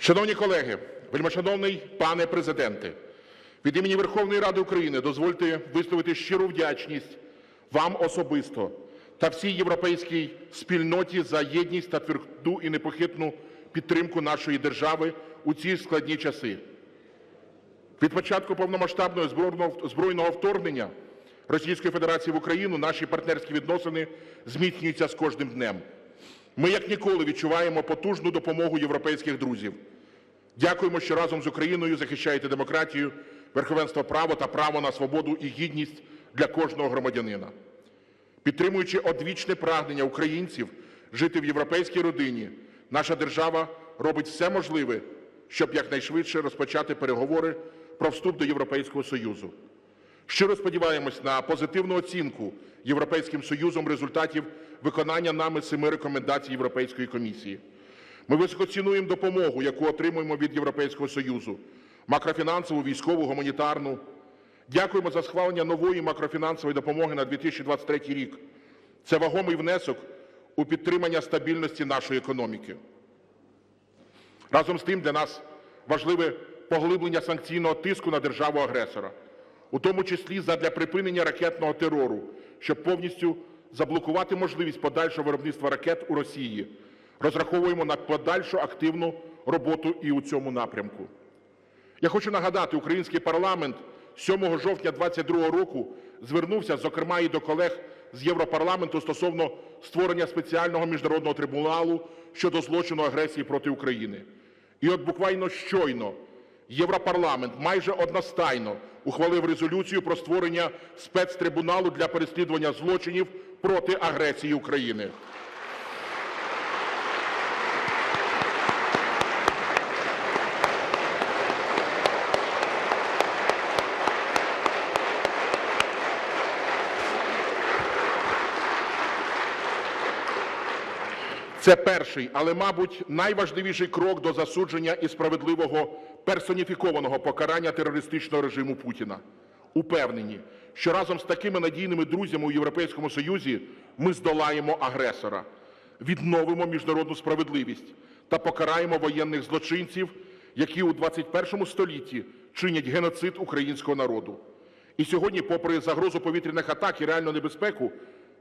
Шановні колеги, вельмишановний пане президенте, від імені Верховної Ради України дозвольте висловити щиру вдячність вам особисто та всій європейській спільноті за єдність та тверду і непохитну підтримку нашої держави у ці складні часи. Від початку повномасштабного збройного вторгнення Російської Федерації в Україну наші партнерські відносини зміцнюються з кожним днем. Ми як ніколи відчуваємо потужну допомогу європейських друзів. Дякуємо, що разом з Україною захищаєте демократію, верховенство права та право на свободу і гідність для кожного громадянина. Підтримуючи одвічне прагнення українців жити в європейській родині, наша держава робить все можливе, щоб якнайшвидше розпочати переговори про вступ до Європейського Союзу. Щиро сподіваємось на позитивну оцінку Європейським Союзом результатів виконання нами 7 рекомендацій Європейської комісії. Ми високо цінуємо допомогу, яку отримуємо від Європейського Союзу – макрофінансову, військову, гуманітарну. Дякуємо за схвалення нової макрофінансової допомоги на 2023 рік. Це вагомий внесок у підтримання стабільності нашої економіки. Разом з тим для нас важливе поглиблення санкційного тиску на державу-агресора, у тому числі задля припинення ракетного терору, щоб повністю заблокувати можливість подальшого виробництва ракет у Росії. Розраховуємо на подальшу активну роботу і у цьому напрямку. Я хочу нагадати, український парламент 7 жовтня 2022 року звернувся, зокрема, і до колег з Європарламенту стосовно створення спеціального міжнародного трибуналу щодо злочину агресії проти України. І от буквально щойно Європарламент майже одностайно ухвалив резолюцію про створення спецтрибуналу для переслідування злочинів проти агресії України. Це перший, але, мабуть, найважливіший крок до засудження і справедливого персоніфікованого покарання терористичного режиму Путіна. Упевнені, що разом з такими надійними друзями у Європейському Союзі ми здолаємо агресора, відновимо міжнародну справедливість та покараємо воєнних злочинців, які у 21 столітті чинять геноцид українського народу. І сьогодні, попри загрозу повітряних атак і реальну небезпеку,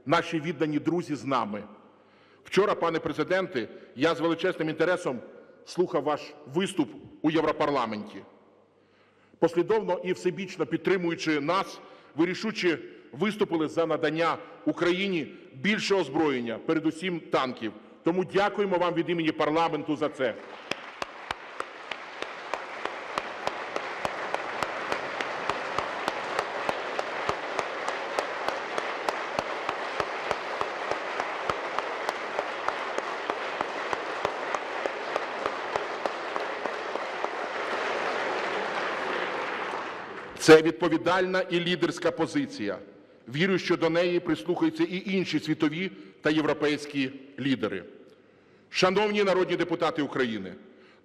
наші віддані друзі з нами. Вчора, пане президенте, я з величезним інтересом слухав ваш виступ у Європарламенті. Послідовно і всебічно підтримуючи нас, ви рішуче виступили за надання Україні більше озброєння, передусім танків. Тому дякуємо вам від імені парламенту за це. Це відповідальна і лідерська позиція. Вірю, що до неї прислухаються і інші світові та європейські лідери. Шановні народні депутати України,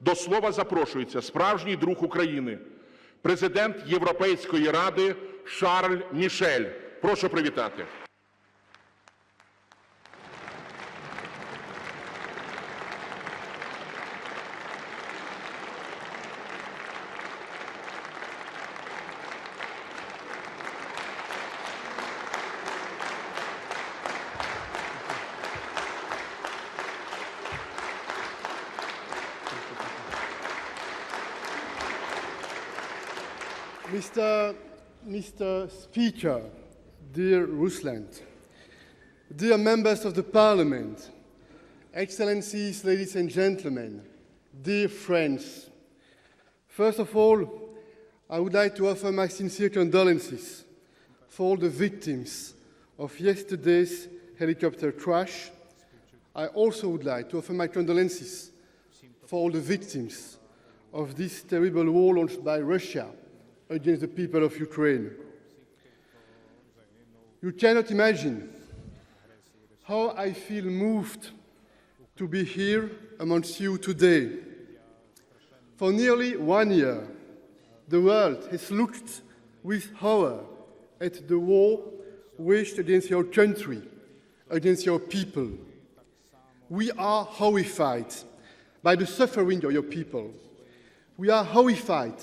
до слова запрошується справжній друг України, президент Європейської Ради Шарль Мішель. Прошу привітати. Mr. Speaker, dear Rusland, dear members of the Parliament, Excellencies, ladies and gentlemen, dear friends, first of all, I would like to offer my sincere condolences for all the victims of yesterday's helicopter crash. I also would like to offer my condolences for all the victims of this terrible war launched by Russia against the people of Ukraine. You cannot imagine how I feel moved to be here amongst you today. For nearly 1 year, the world has looked with horror at the war waged against your country, against your people. We are horrified by the suffering of your people. We are horrified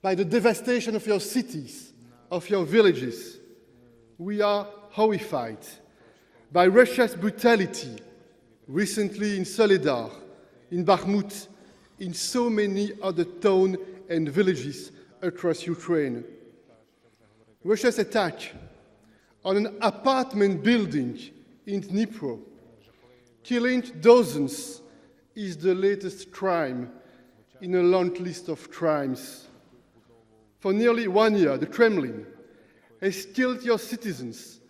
by the devastation of your cities, of your villages. We are horrified by Russia's brutality, recently in Soledar, in Bakhmut, in so many other towns and villages across Ukraine. Russia's attack on an apartment building in Dnipro, killing dozens, is the latest crime in a long list of crimes. For nearly 1 year, the Kremlin has killed your citizens,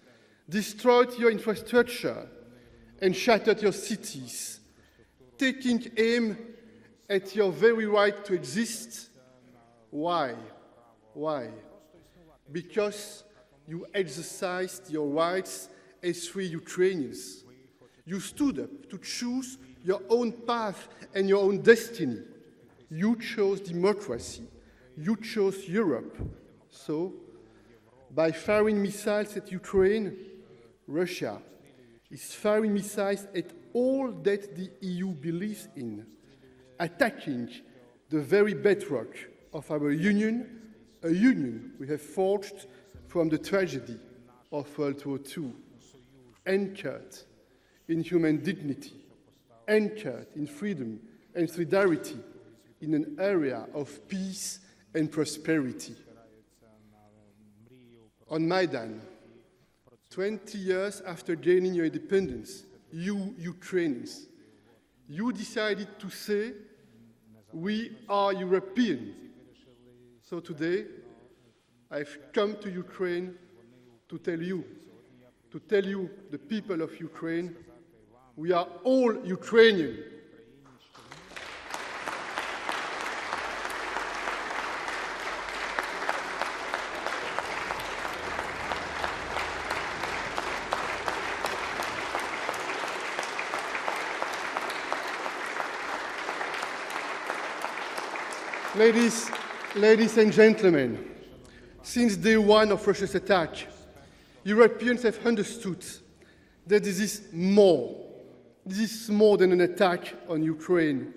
destroyed your infrastructure, and shattered your cities, taking aim at your very right to exist. Why? Why? Because you exercised your rights as free Ukrainians. You stood up to choose your own path and your own destiny. You chose democracy. You chose Europe. So, by firing missiles at Ukraine, Russia is firing missiles at all that the EU believes in, attacking the very bedrock of our union, a union we have forged from the tragedy of World War II, anchored in human dignity, anchored in freedom and solidarity in an area of peace and prosperity. On Maidan, 20 years after gaining your independence, you Ukrainians, you decided to say, we are European. So today, I've come to Ukraine to tell you, the people of Ukraine, we are all Ukrainian. Ladies and gentlemen, since day one of Russia's attack, Europeans have understood that this is more. This is more than an attack on Ukraine.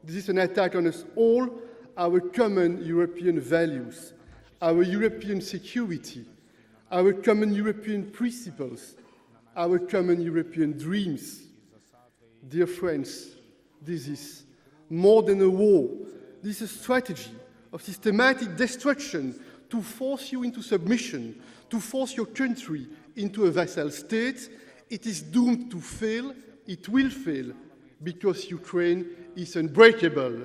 This is an attack on us all, our common European values, our European security, our common European principles, our common European dreams. Dear friends, this is more than a war. This is a strategy of systematic destruction to force you into submission, to force your country into a vassal state. It is doomed to fail. It will fail because Ukraine is unbreakable.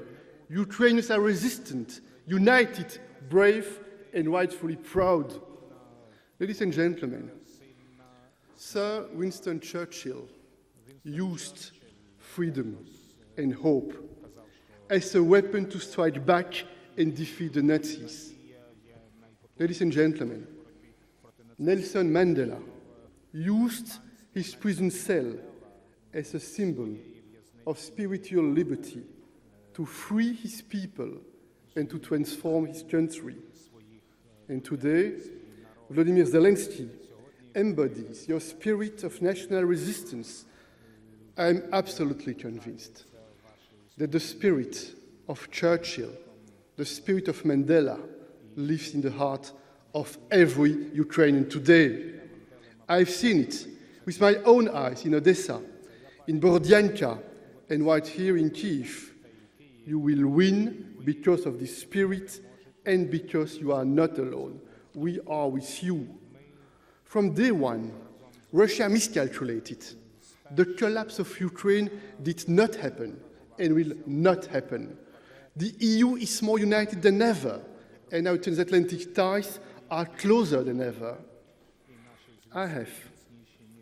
Ukrainians are resistant, united, brave, and rightfully proud. Ladies and gentlemen, Sir Winston Churchill used freedom and hope as a weapon to strike back and defeat the Nazis. Ladies and gentlemen, Nelson Mandela used his prison cell as a symbol of spiritual liberty to free his people and to transform his country. And today, Volodymyr Zelensky embodies your spirit of national resistance. I am absolutely convinced that the spirit of Churchill, the spirit of Mandela, lives in the heart of every Ukrainian today. I've seen it with my own eyes in Odessa, in Borodianka, and right here in Kyiv. You will win because of this spirit and because you are not alone. We are with you. From day one, Russia miscalculated. The collapse of Ukraine did not happen and will not happen. The EU is more united than ever, and our transatlantic ties are closer than ever. I have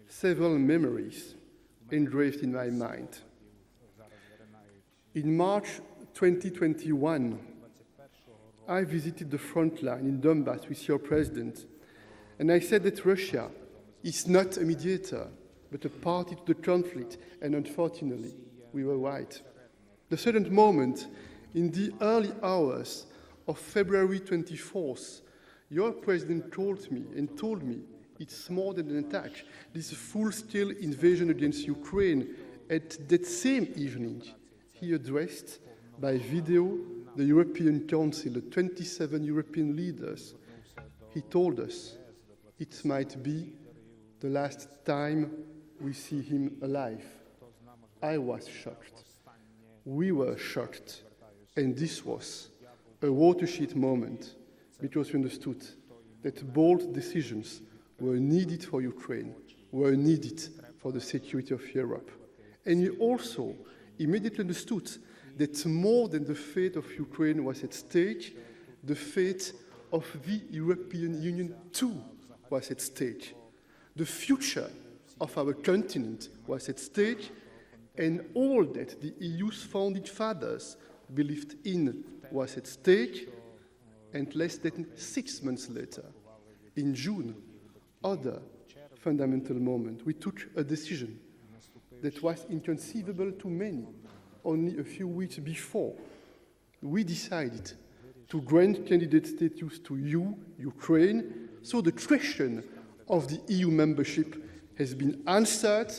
several memories engraved in my mind. In March 2021, I visited the front line in Donbass with your president, and I said that Russia is not a mediator, but a party to the conflict, and unfortunately, we were right. The sudden moment, in the early hours of February 24th, your president called me and told me it's more than an attack. This is a full-scale invasion against Ukraine. At that same evening, he addressed by video the European Council, the 27 European leaders. He told us it might be the last time we see him alive. I was shocked. We were shocked. And this was a watershed moment because we understood that bold decisions were needed for Ukraine, were needed for the security of Europe. And we also immediately understood that more than the fate of Ukraine was at stake, the fate of the European Union too was at stake. The future of our continent was at stake, and all that the EU's founding fathers believed in was at stake. And less than 6 months later, in June, other fundamental moment, we took a decision that was inconceivable to many only a few weeks before. We decided to grant candidate status to you, Ukraine, so the question of the EU membership has been answered.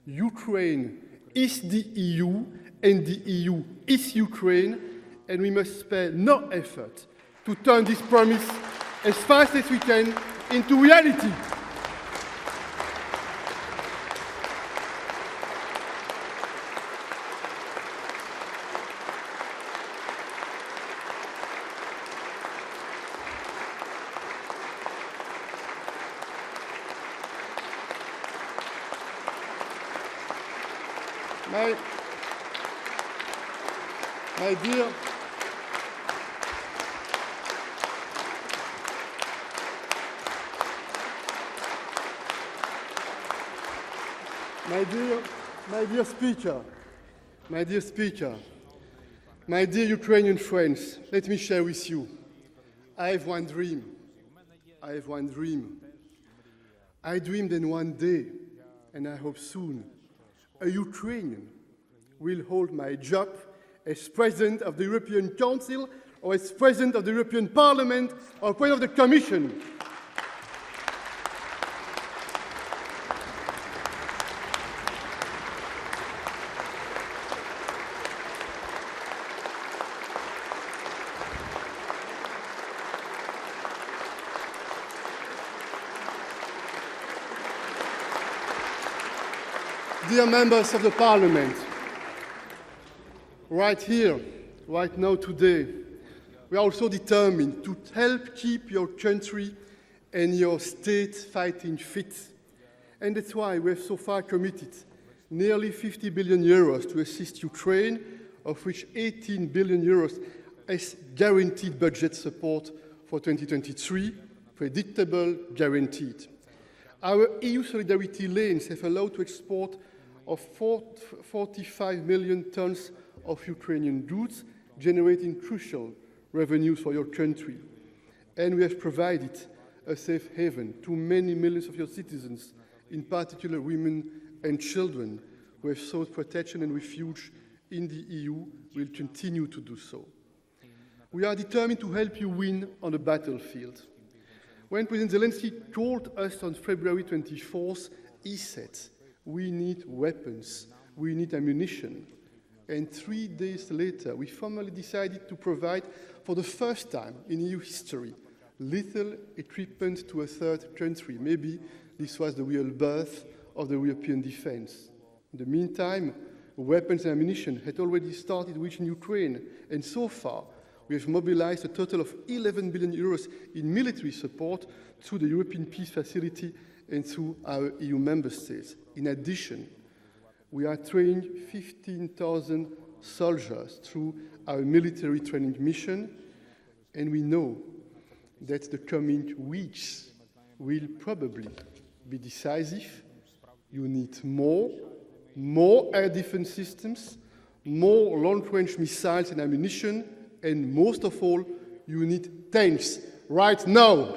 Ukraine is the EU, and the EU is Ukraine, and we must spare no effort to turn this promise as fast as we can into reality. My dear speaker, my dear Ukrainian friends, let me share with you. I have one dream. I dream that one day, and I hope soon, a Ukrainian will hold my job as President of the European Council, or as President of the European Parliament, or President of the Commission. Dear members of the Parliament, right here, right now, today, we are also determined to help keep your country and your state fighting fit. And that's why we have so far committed nearly 50 billion euros to assist Ukraine, of which 18 billion euros as guaranteed budget support for 2023, predictable, guaranteed. Our EU solidarity lanes have allowed to export of 45 million tons of Ukrainian goods, generating crucial revenues for your country. And we have provided a safe haven to many millions of your citizens, in particular women and children, who have sought protection and refuge in the EU, will continue to do so. We are determined to help you win on the battlefield. When President Zelensky called us on February 24th, he said, we need weapons, we need ammunition. And 3 days later, we formally decided to provide, for the first time in EU history, lethal equipment to a third country. Maybe this was the real birth of the European defense. In the meantime, weapons and ammunition had already started reaching Ukraine, and so far, we have mobilized a total of 11 billion euros in military support through the European Peace Facility and through our EU member states. In addition, we are training 15,000 soldiers through our military training mission, and we know that the coming weeks will probably be decisive. You need more air defense systems, more long-range missiles and ammunition, and most of all, you need tanks right now.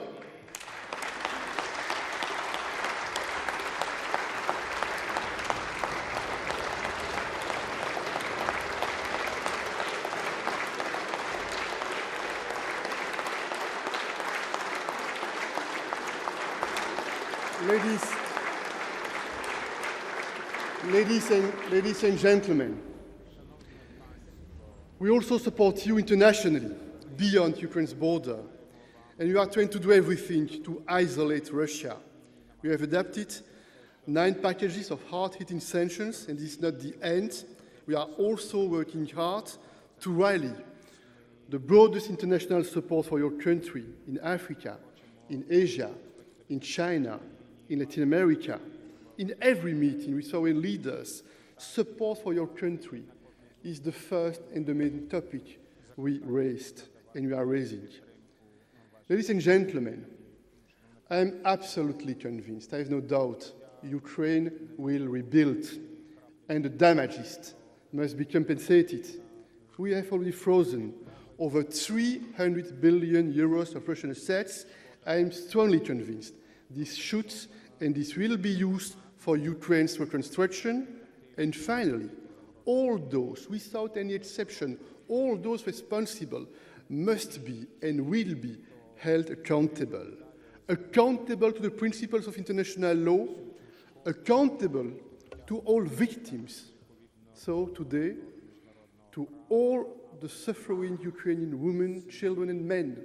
Ladies and gentlemen, We also support you internationally, beyond Ukraine's border. And we are trying to do everything to isolate Russia. We have adopted 9 packages of hard-hitting sanctions, and this is not the end. We are also working hard to rally the broadest international support for your country in Africa, in Asia, in China, in Latin America, in every meeting with our leaders. Support for your country is the first and the main topic we raised and we are raising. Ladies and gentlemen, I am absolutely convinced, I have no doubt, Ukraine will rebuild and the damages must be compensated. We have already frozen over 300 billion euros of Russian assets. I am strongly convinced this should and this will be used for Ukraine's reconstruction. And finally, all those, without any exception, all those responsible must be and will be held accountable. Accountable to the principles of international law, accountable to all victims. So today, to all the suffering Ukrainian women, children and men,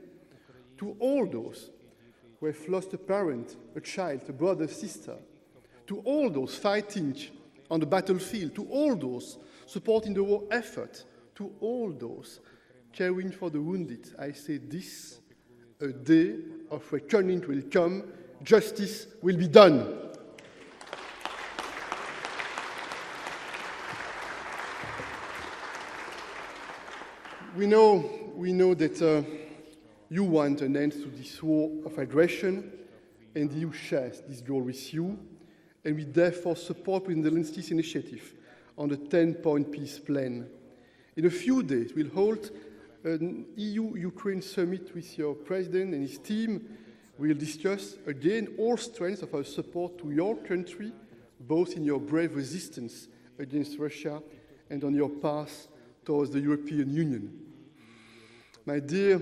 to all those who have lost a parent, a child, a brother, a sister, to all those fighting on the battlefield, to all those supporting the war effort, to all those caring for the wounded, I say this, a day of reckoning will come, justice will be done. We know that you want an end to this war of aggression, and the EU shares this goal with you, and we therefore support President Zelensky's initiative on the 10-point peace plan. In a few days, we'll hold an EU-Ukraine summit with your president and his team. We'll discuss again all strengths of our support to your country, both in your brave resistance against Russia and on your path towards the European Union. My dear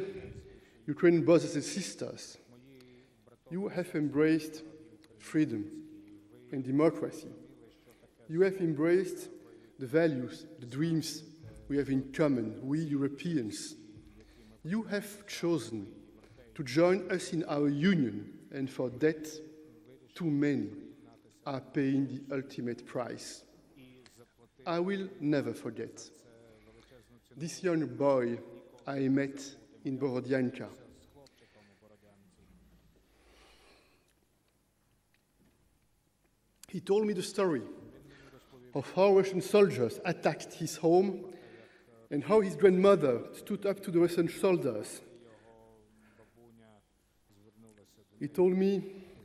Ukrainian brothers and sisters, you have embraced freedom and democracy. You have embraced the values, the dreams we have in common, we Europeans. You have chosen to join us in our union, and for that, too many are paying the ultimate price. I will never forget this young boy I met in Borodyanka. He told me the story of how Russian soldiers attacked his home and how his grandmother stood up to the Russian soldiers. He told me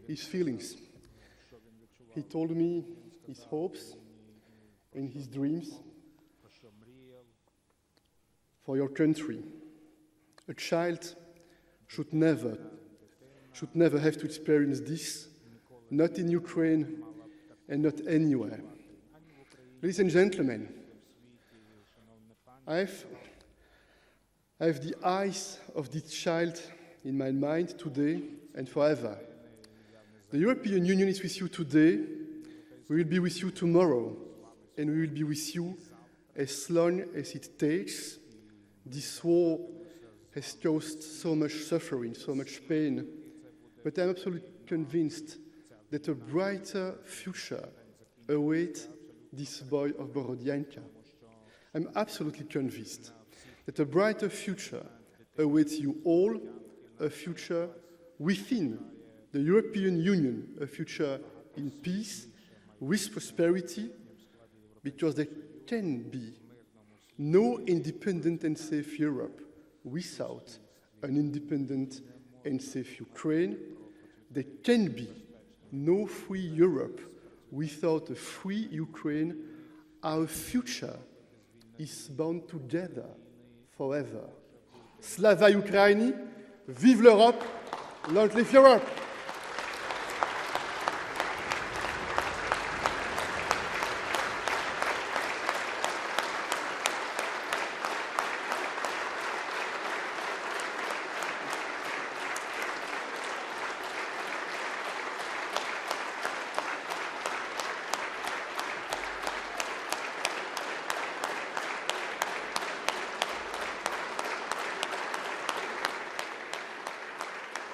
his feelings. He told me his hopes and his dreams for your country. A child should never have to experience this, not in Ukraine and not anywhere. Ladies and gentlemen, I have the eyes of this child in my mind today and forever. The European Union is with you today, we will be with you tomorrow, and we will be with you as long as it takes. This war has caused so much suffering, so much pain, but I'm absolutely convinced that a brighter future awaits this boy of Borodyanka. I'm absolutely convinced that a brighter future awaits you all, a future within the European Union, a future in peace, with prosperity, because there can be no independent and safe Europe without an independent and safe Ukraine. There can be no free Europe without a free Ukraine. Our future is bound together forever. Slava Ukraini, vive l'Europe, long live Europe!